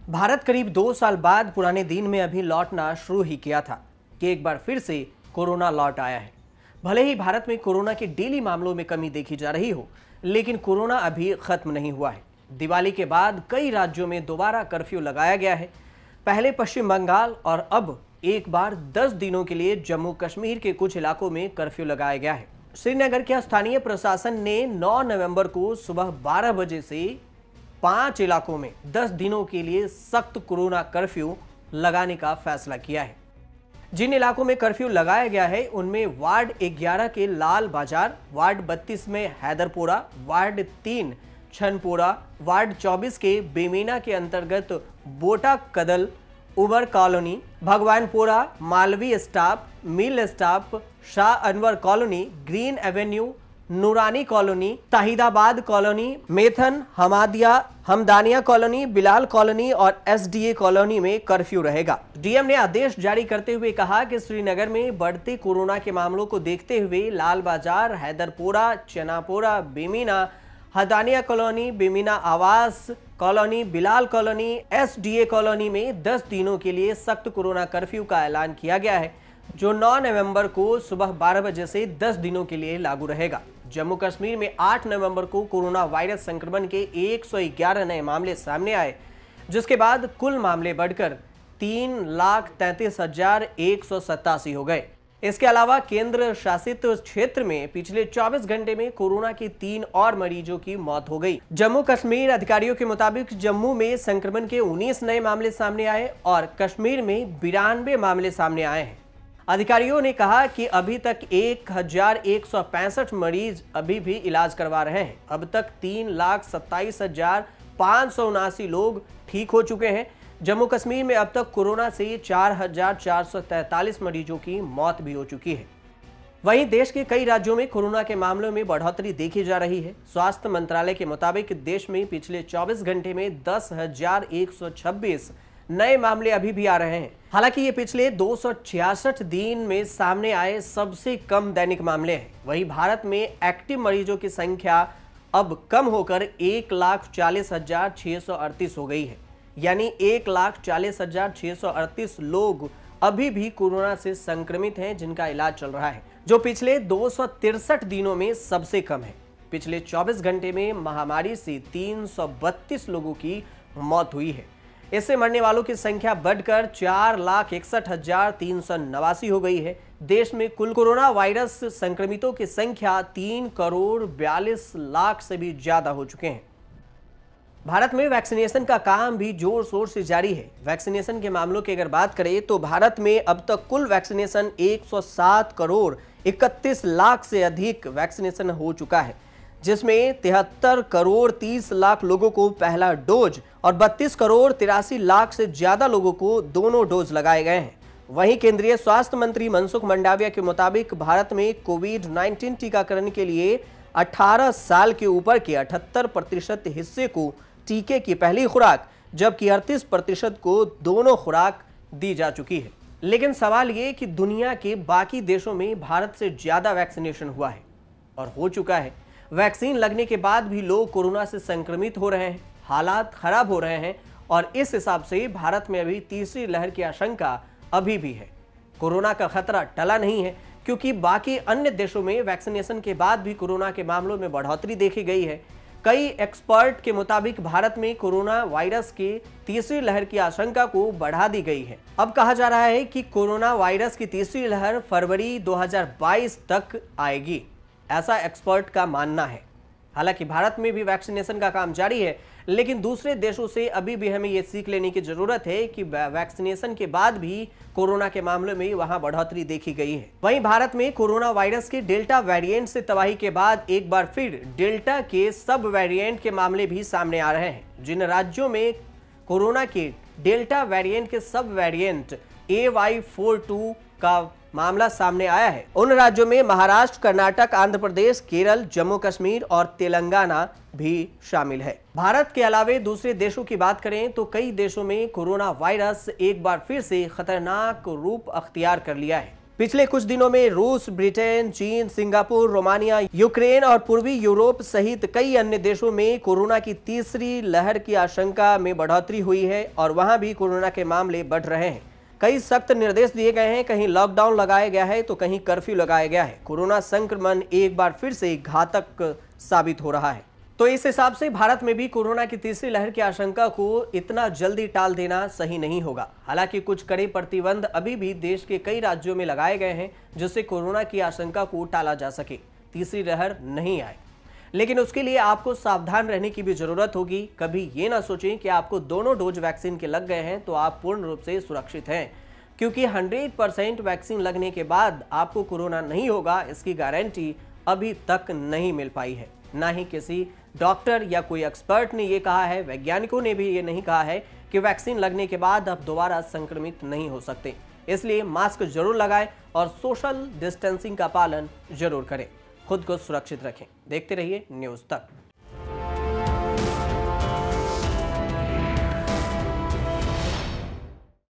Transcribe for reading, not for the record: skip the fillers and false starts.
भारत करीब 2 साल बाद पुराने दिन में अभी लौटना शुरू ही किया था कि एक बार फिर से कोरोना लौट आया है। भले ही भारत में कोरोना के डेली मामलों में कमी देखी जा रही हो, लेकिन कोरोना अभी खत्म नहीं हुआ है। दिवाली के बाद कई राज्यों में दोबारा कर्फ्यू लगाया गया है। पहले पश्चिम बंगाल और अब एक बार 10 दिनों के लिए जम्मू कश्मीर के कुछ इलाकों में कर्फ्यू लगाया गया है। श्रीनगर के स्थानीय प्रशासन ने 9 नवंबर को सुबह 12 बजे से 5 इलाकों में 10 दिनों के लिए सख्त कोरोना कर्फ्यू लगाने का फैसला किया है। जिन इलाकों में कर्फ्यू लगाया गया है उनमें वार्ड 11 के लाल बाजार, वार्ड 32 में हैदरपुरा, वार्ड 3 छनपुरा, वार्ड 24 के बेमीना के अंतर्गत Bota Kadal, Umar colony, Bhagwanpura, Malvi staff, mill staff, Shah Anwar colony, green avenue, Noorani colony, Tahidabad colony, Methan, Hamdania colony, Bilal colony और एसडीए कॉलोनी में कर्फ्यू रहेगा। डीएम ने आदेश जारी करते हुए कहा कि श्रीनगर में बढ़ते कोरोना के मामलों को देखते हुए लाल बाजार, हैदरपुरा, चनापुरा, बेमीना, हदानिया कॉलोनी, बेमीना आवास colony, Bilal colony, SDA colony में 10 दिनों के लिए सख्त कोरोना कर्फ्यू का ऐलान किया गया है, जो 9 नवंबर को सुबह 12 बजे से 10 दिनों के लिए लागू रहेगा। जम्मू कश्मीर में 8 नवंबर को कोरोना वायरस संक्रमण के 111 नए मामले सामने आए, जिसके बाद कुल मामले बढ़कर 3,33,187 हो गए। इसके अलावा केंद्र शासित क्षेत्र में पिछले 24 घंटे में कोरोना के 3 और मरीजों की मौत हो गई। जम्मू कश्मीर अधिकारियों के मुताबिक जम्मू में संक्रमण के 19 नए मामले सामने आए और कश्मीर में 92 मामले सामने आए हैं। अधिकारियों ने कहा कि अभी तक 1,165 मरीज अभी भी इलाज करवा रहे हैं। अब तक 3,27,579 लोग ठीक हो चुके हैं। जम्मू कश्मीर में अब तक कोरोना से 4,443 मरीजों की मौत भी हो चुकी है। वहीं देश के कई राज्यों में कोरोना के मामलों में बढ़ोतरी देखी जा रही है। स्वास्थ्य मंत्रालय के मुताबिक देश में पिछले 24 घंटे में 10,126 नए मामले अभी भी आ रहे हैं। हालांकि ये पिछले 266 दिन में सामने आए सबसे कम दैनिक मामले हैं। वहीं भारत में एक्टिव मरीजों की संख्या अब कम होकर 1,40,638 हो गई है, यानी 1,40,638 लोग अभी भी कोरोना से संक्रमित हैं, जिनका इलाज चल रहा है, जो पिछले 263 दिनों में सबसे कम है। पिछले 24 घंटे में महामारी से 332 लोगों की मौत हुई है। इससे मरने वालों की संख्या बढ़कर 4,61,389 हो गई है। देश में कुल कोरोना वायरस संक्रमितों की संख्या 3,42,00,000 से भी ज्यादा हो चुके हैं। भारत में वैक्सीनेशन का काम भी जोर शोर से जारी है। वैक्सीनेशन के मामलों की अगर बात करें तो भारत में अब तक कुल वैक्सीनेशन 107,31,00,000 से अधिक वैक्सीनेशन हो चुका है, जिसमें 73,30,00,000 लोगों को पहला डोज और 32,83,00,000 से ज्यादा लोगों को दोनों डोज लगाए गए हैं। वहीं केंद्रीय स्वास्थ्य मंत्री मनसुख मंडाविया के मुताबिक भारत में कोविड-19 टीकाकरण के लिए 18 साल के ऊपर के 78% हिस्से को टीके की पहली खुराक, जबकि 38% को दोनों खुराक दी जा चुकी है। लेकिन सवाल ये कि दुनिया के बाकी देशों में भारत से ज्यादा वैक्सीनेशन हुआ है और हो चुका है। वैक्सीन लगने के बाद भी लोग कोरोना से संक्रमित हो रहे हैं, हालात खराब हो रहे हैं और इस हिसाब से भारत में अभी तीसरी लहर की आशंका अभी भी है। कोरोना का खतरा टला नहीं है, क्योंकि बाकी अन्य देशों में वैक्सीनेशन के बाद भी कोरोना के मामलों में बढ़ोतरी देखी गई है। कई एक्सपर्ट के मुताबिक भारत में कोरोना वायरस के तीसरी लहर की आशंका को बढ़ा दी गई है। अब कहा जा रहा है कि कोरोना वायरस की तीसरी लहर फरवरी 2022 तक आएगी, ऐसा एक्सपर्ट का मानना है। हालांकि भारत में भी वैक्सीनेशन का काम जारी है, लेकिन दूसरे देशों से अभी भी हमें यह सीख लेने की जरूरत है कि वैक्सीनेशन के बाद भी कोरोना के मामलों में वहां बढ़ोतरी देखी गई है। वहीं भारत में कोरोना वायरस के डेल्टा वेरिएंट से तबाही के बाद एक बार फिर डेल्टा के सब वेरिएंट के मामले भी सामने आ रहे हैं। जिन राज्यों में कोरोना के डेल्टा वेरिएंट के सब वेरिएंट AY42 का मामला सामने आया है, उन राज्यों में महाराष्ट्र, कर्नाटक, आंध्र प्रदेश, केरल, जम्मू कश्मीर और तेलंगाना भी शामिल है। भारत के अलावे दूसरे देशों की बात करें तो कई देशों में कोरोना वायरस एक बार फिर से खतरनाक रूप अख्तियार कर लिया है। पिछले कुछ दिनों में रूस, ब्रिटेन, चीन, सिंगापुर, रोमानिया, यूक्रेन और पूर्वी यूरोप सहित कई अन्य देशों में कोरोना की तीसरी लहर की आशंका में बढ़ोतरी हुई है और वहां भी कोरोना के मामले बढ़ रहे हैं। कई सख्त निर्देश दिए गए हैं, कहीं लॉकडाउन लगाया गया है तो कहीं कर्फ्यू लगाया गया है। कोरोना संक्रमण एक बार फिर से घातक साबित हो रहा है। तो इस हिसाब से भारत में भी कोरोना की तीसरी लहर की आशंका को इतना जल्दी टाल देना सही नहीं होगा। हालांकि कुछ कड़े प्रतिबंध अभी भी देश के कई राज्यों में लगाए गए हैं जिससे कोरोना की आशंका को टाला जा सके, तीसरी लहर नहीं आए। लेकिन उसके लिए आपको सावधान रहने की भी जरूरत होगी। कभी ये ना सोचें कि आपको दोनों डोज वैक्सीन के लग गए हैं तो आप पूर्ण रूप से सुरक्षित हैं, क्योंकि 100% वैक्सीन लगने के बाद आपको कोरोना नहीं होगा, इसकी गारंटी अभी तक नहीं मिल पाई है। ना ही किसी डॉक्टर या कोई एक्सपर्ट ने यह कहा है, वैज्ञानिकों ने भी ये नहीं कहा है कि वैक्सीन लगने के बाद आप दोबारा संक्रमित नहीं हो सकते। इसलिए मास्क जरूर लगाएं और सोशल डिस्टेंसिंग का पालन जरूर करें। खुद को सुरक्षित रखें। देखते रहिए न्यूज़ तक।